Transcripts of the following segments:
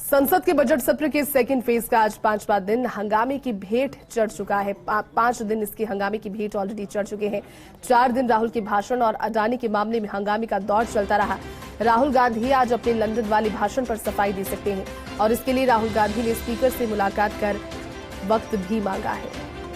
संसद के बजट सत्र के सेकंड फेज का आज पांचवा दिन हंगामे की भेंट चढ़ चुका है। 5 दिन इसकी हंगामे की भेंट ऑलरेडी चढ़ चुके हैं। 4 दिन राहुल के भाषण और अडानी के मामले में हंगामे का दौर चलता रहा। राहुल गांधी आज अपने लंदन वाले भाषण पर सफाई दे सकते हैं और इसके लिए राहुल गांधी ने स्पीकर से मुलाकात कर वक्त भी मांगा है।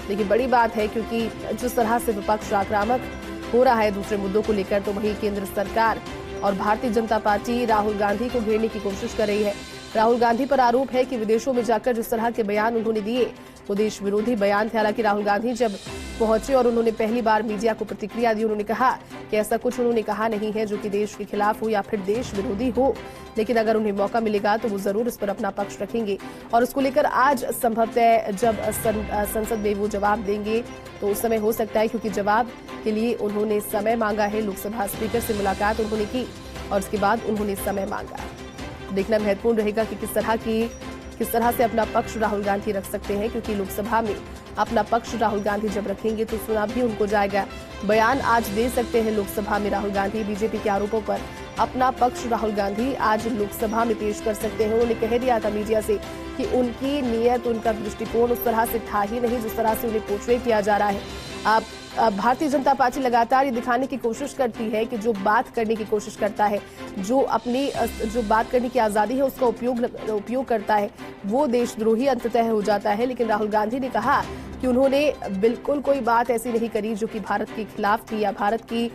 लेकिन बड़ी बात है, क्योंकि जिस तरह से विपक्ष आक्रामक हो रहा है दूसरे मुद्दों को लेकर, तो वहीं केंद्र सरकार और भारतीय जनता पार्टी राहुल गांधी को घेरने की कोशिश कर रही है। राहुल गांधी पर आरोप है कि विदेशों में जाकर जिस तरह के बयान उन्होंने दिए वो देश विरोधी बयान थे। हालांकि राहुल गांधी जब पहुंचे और उन्होंने पहली बार मीडिया को प्रतिक्रिया दी, उन्होंने कहा कि ऐसा कुछ उन्होंने कहा नहीं है जो कि देश के खिलाफ हो या फिर देश विरोधी हो, लेकिन अगर उन्हें मौका मिलेगा तो वो जरूर इस पर अपना पक्ष रखेंगे। और उसको लेकर आज संभवतः जब संसद में वो जवाब देंगे तो उस समय हो सकता है, क्योंकि जवाब के लिए उन्होंने समय मांगा है। लोकसभा स्पीकर से मुलाकात उन्होंने की और उसके बाद उन्होंने समय मांगा। देखना महत्वपूर्ण रहेगा कि किस तरह से अपना पक्ष राहुल गांधी रख सकते हैं, क्योंकि लोकसभा में अपना पक्ष राहुल गांधी जब रखेंगे तो सुना भी उनको जाएगा। बयान आज दे सकते हैं लोकसभा में राहुल गांधी। बीजेपी के आरोपों पर अपना पक्ष राहुल गांधी आज लोकसभा में पेश कर सकते हैं। उन्होंने कह दिया था मीडिया से कि उनकी नीयत, उनका दृष्टिकोण उस तरह से था ही नहीं जिस तरह से उन्हें पोर्ट्रे किया जा रहा है। भारतीय जनता पार्टी लगातार ये दिखाने की कोशिश करती है कि जो बात करने की कोशिश करता है, जो बात करने की आजादी है उसका उपयोग करता है, वो देशद्रोही अंततः हो जाता है। लेकिन राहुल गांधी ने कहा कि उन्होंने बिल्कुल कोई बात ऐसी नहीं करी जो कि भारत के खिलाफ थी या भारत की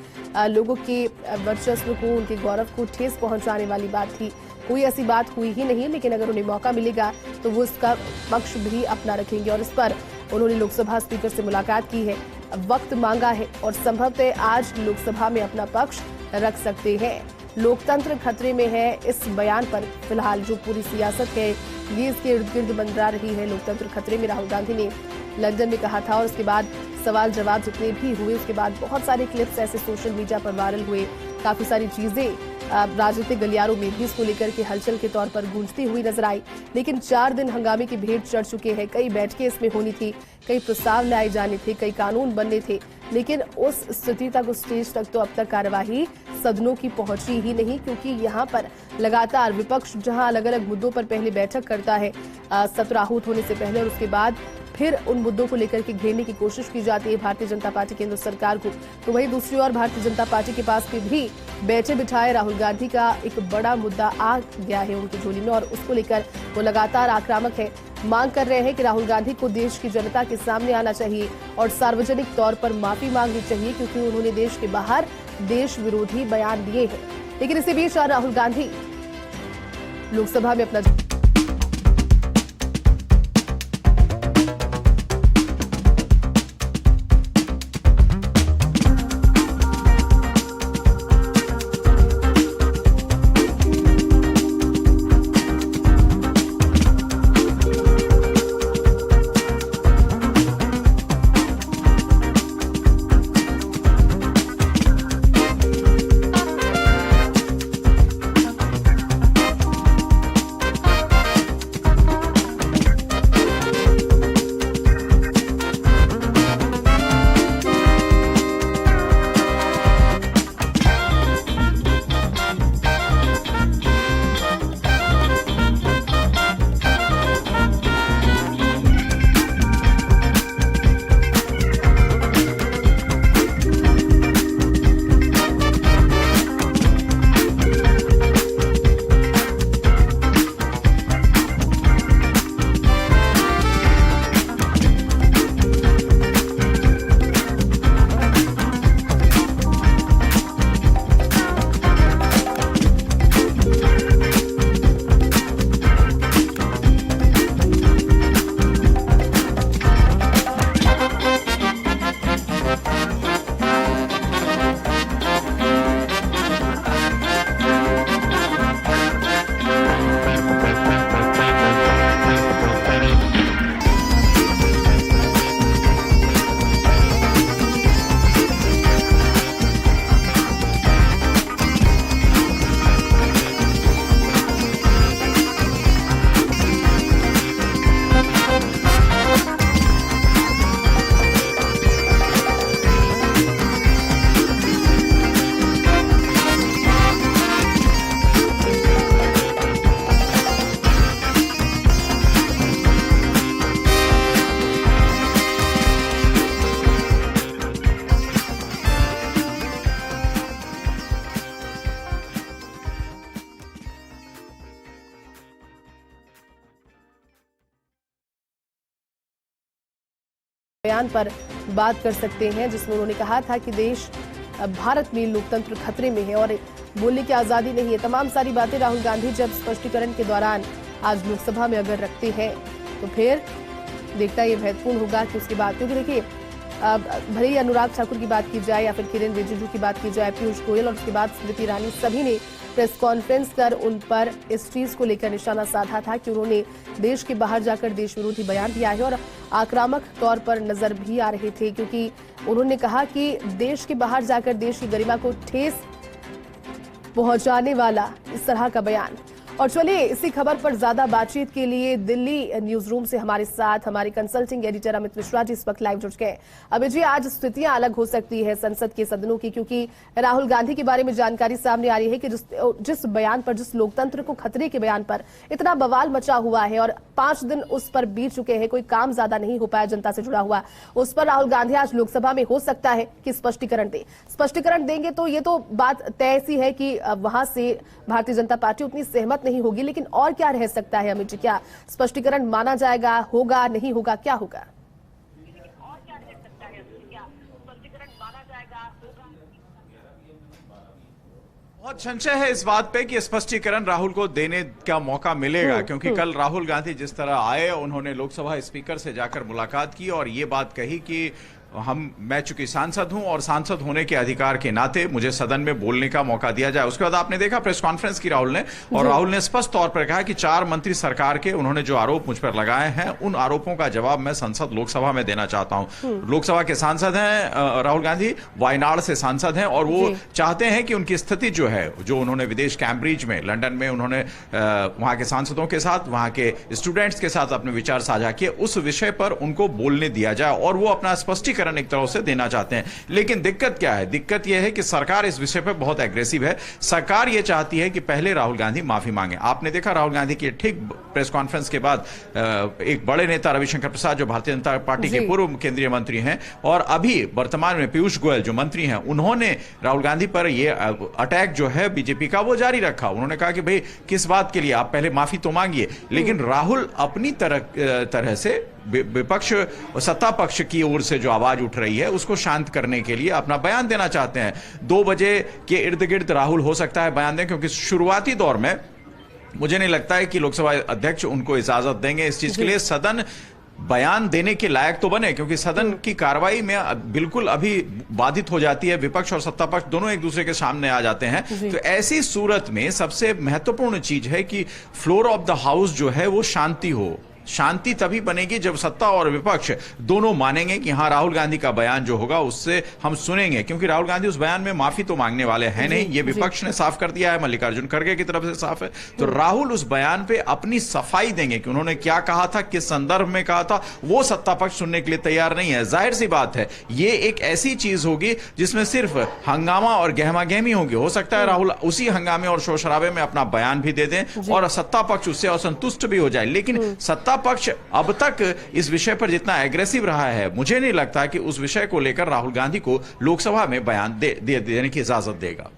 लोगों के वर्चस्व को, उनके गौरव को ठेस पहुंचाने वाली बात थी। कोई ऐसी बात हुई ही नहीं, लेकिन अगर उन्हें मौका मिलेगा तो वो इसका पक्ष भी अपना रखेंगे। और इस पर उन्होंने लोकसभा स्पीकर से मुलाकात की है, वक्त मांगा है और संभवतः आज लोकसभा में अपना पक्ष रख सकते हैं। लोकतंत्र खतरे में है, इस बयान पर फिलहाल जो पूरी सियासत है ये इसके इर्द गिर्द मंडरा रही है। लोकतंत्र खतरे में राहुल गांधी ने लंदन में कहा था और उसके बाद सवाल जवाब जितने भी हुए उसके बाद बहुत सारे क्लिप्स ऐसे सोशल मीडिया पर वायरल हुए। काफी सारी चीजें राजनीतिक गलियारों में भी इसको लेकर के हलचल के तौर पर गूंजती हुई नजर आई। लेकिन 4 दिन हंगामे की भेंट चढ़ चुके हैं। कई बैठकें इसमें होनी थी, कई प्रस्ताव लाए जाने थे, कई कानून बनने थे, लेकिन उस स्थिति तक, उस स्टेज तक तो अब तक कार्यवाही सदनों की पहुंची ही नहीं, क्योंकि यहाँ पर लगातार विपक्ष जहां अलग अलग मुद्दों पर पहले बैठक करता है सत्र आहूत होने से पहले और उसके बाद फिर उन मुद्दों को लेकर के घेरने की कोशिश की जाती है भारतीय जनता पार्टी केंद्र सरकार को, तो वहीं दूसरी ओर भारतीय जनता पार्टी के पास भी बैठे बिठाए राहुल गांधी का एक बड़ा मुद्दा आ गया है उनकी झोली में और उसको लेकर वो लगातार आक्रामक है। मांग कर रहे हैं कि राहुल गांधी को देश की जनता के सामने आना चाहिए और सार्वजनिक तौर पर माफी मांगनी चाहिए, क्योंकि उन्होंने देश के बाहर देश विरोधी बयान दिए हैं। लेकिन इसी बीच राहुल गांधी लोकसभा में अपना बयान पर बात कर सकते हैं, जिसमें उन्होंने कहा था कि देश भारत में लोकतंत्र खतरे में है और बोलने की आजादी नहीं है। तमाम सारी बातें राहुल गांधी जब स्पष्टीकरण के दौरान आज लोकसभा में अगर रखते हैं तो फिर देखना ये महत्वपूर्ण होगा कि उसके बाद, क्योंकि देखिए भले ही अनुराग ठाकुर की बात की जाए या फिर किरेन रिजिजू की बात की जाए, पीयूष गोयल और उसके बाद स्मृति ईरानी, सभी ने प्रेस कॉन्फ्रेंस कर उन पर इस चीज को लेकर निशाना साधा था कि उन्होंने देश के बाहर जाकर देश विरोधी बयान दिया है और आक्रामक तौर पर नजर भी आ रहे थे, क्योंकि उन्होंने कहा कि देश के बाहर जाकर देश की गरिमा को ठेस पहुंचाने वाला इस तरह का बयान। और चलिए इसी खबर पर ज्यादा बातचीत के लिए दिल्ली न्यूज रूम से हमारे साथ हमारे कंसल्टिंग एडिटर अमित मिश्रा जी इस वक्त लाइव जुड़ गए। अमित जी, आज स्थितियां अलग हो सकती है संसद के सदनों की, क्योंकि राहुल गांधी के बारे में जानकारी सामने आ रही है कि जिस बयान पर, जिस लोकतंत्र को खतरे के बयान पर इतना बवाल मचा हुआ है और 5 दिन उस पर बीत चुके हैं, कोई काम ज्यादा नहीं हो पाया जनता से जुड़ा हुआ, उस पर राहुल गांधी आज लोकसभा में हो सकता है कि स्पष्टीकरण दे। स्पष्टीकरण देंगे तो ये तो बात तय सी है कि वहां से भारतीय जनता पार्टी उतनी सहमत नहीं होगी, लेकिन और क्या रह सकता है अमित जी? क्या स्पष्टीकरण माना जाएगा, होगा, नहीं होगा, क्या होगा? बहुत संशय है इस बात पे कि स्पष्टीकरण राहुल को देने का मौका मिलेगा, क्योंकि कल राहुल गांधी जिस तरह आए, उन्होंने लोकसभा स्पीकर से जाकर मुलाकात की और ये बात कही कि मैं चूंकि सांसद हूं और सांसद होने के अधिकार के नाते मुझे सदन में बोलने का मौका दिया जाए। उसके बाद आपने देखा प्रेस कॉन्फ्रेंस की राहुल ने, और राहुल ने स्पष्ट तौर पर कहा कि 4 मंत्री सरकार के उन्होंने जो आरोप मुझ पर लगाए हैं, उन आरोपों का जवाब मैं संसद लोकसभा में देना चाहता हूं। लोकसभा के सांसद हैं राहुल गांधी, वायनाड से सांसद हैं और वो चाहते हैं कि उनकी स्थिति जो है, जो उन्होंने विदेश कैम्ब्रिज में, लंदन में उन्होंने वहां के सांसदों के साथ, वहां के स्टूडेंट्स के साथ अपने विचार साझा किए, उस विषय पर उनको बोलने दिया जाए और वो अपना स्पष्टीकरण एक तरह से देना चाहते हैं। लेकिन दिक्कत क्या है? दिक्कत यह है कि सरकार इस विषय पर बहुत एग्रेसिव है। सरकार यह चाहती है कि पहले राहुल गांधी माफी मांगे। आपने देखा राहुल गांधी की ठीक प्रेस कॉन्फ्रेंस के बाद एक बड़े नेता रविशंकर प्रसाद, जो भारतीय जनता पार्टी के पूर्व केंद्रीय मंत्री हैं और अभी वर्तमान में पीयूष गोयल जो मंत्री हैं, उन्होंने राहुल गांधी पर यह अटैक जो है बीजेपी का वो जारी रखा। उन्होंने कहा कि भाई किस बात के लिए, आप पहले माफी तो मांगिए। लेकिन राहुल अपनी तरह से विपक्ष, सत्ता पक्ष की ओर से जो आवाज उठ रही है उसको शांत करने के लिए अपना बयान देना चाहते हैं। 2 बजे के इर्द गिर्द राहुल हो सकता है बयान दें, क्योंकि शुरुआती दौर में मुझे नहीं लगता है कि लोकसभा अध्यक्ष उनको इजाजत देंगे इस चीज के लिए। सदन बयान देने के लायक तो बने, क्योंकि सदन की कार्रवाई में बिल्कुल अभी बाधित हो जाती है, विपक्ष और सत्ता पक्ष दोनों एक दूसरे के सामने आ जाते हैं। तो ऐसी सूरत में सबसे महत्वपूर्ण चीज है कि फ्लोर ऑफ द हाउस जो है वो शांति हो। शांति तभी बनेगी जब सत्ता और विपक्ष दोनों मानेंगे कि हां, राहुल गांधी का बयान जो होगा उससे हम सुनेंगे, क्योंकि राहुल गांधी उस बयान में माफी तो मांगने वाले हैं नहीं, ये विपक्ष ने साफ कर दिया है, मल्लिकार्जुन खड़गे की तरफ से साफ है। तो राहुल उस बयान पे अपनी सफाई देंगे कि उन्होंने क्या कहा था, किस संदर्भ में कहा था, वो सत्ता पक्ष सुनने के लिए तैयार नहीं है। जाहिर सी बात है, ये एक ऐसी चीज होगी जिसमें सिर्फ हंगामा और गहमा गहमी होगी। हो सकता है राहुल उसी हंगामे और शोर शराबे में अपना बयान भी दे दें और सत्ता पक्ष उससे असंतुष्ट भी हो जाए। लेकिन सत्ता पक्ष अब तक इस विषय पर जितना एग्रेसिव रहा है, मुझे नहीं लगता कि उस विषय को लेकर राहुल गांधी को लोकसभा में बयान देने की इजाजत देगा।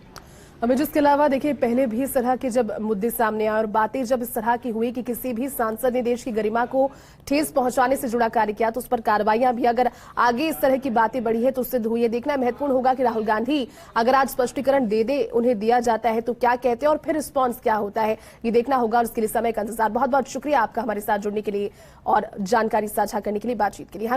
हमें जिसके अलावा देखिए, पहले भी इस तरह के जब मुद्दे सामने आए और बातें जब इस तरह की हुई कि किसी भी सांसद ने देश की गरिमा को ठेस पहुंचाने से जुड़ा कार्य किया तो उस पर कार्रवाइयां भी अगर आगे इस तरह की बातें बढ़ी है तो सिद्ध हुई है। देखना महत्वपूर्ण होगा कि राहुल गांधी अगर आज स्पष्टीकरण दे उन्हें दिया जाता है तो क्या कहते हैं और फिर रिस्पॉन्स क्या होता है, ये देखना होगा और उसके लिए समय का इंतजार। बहुत बहुत शुक्रिया आपका हमारे साथ जुड़ने के लिए और जानकारी साझा करने के लिए, बातचीत के लिए।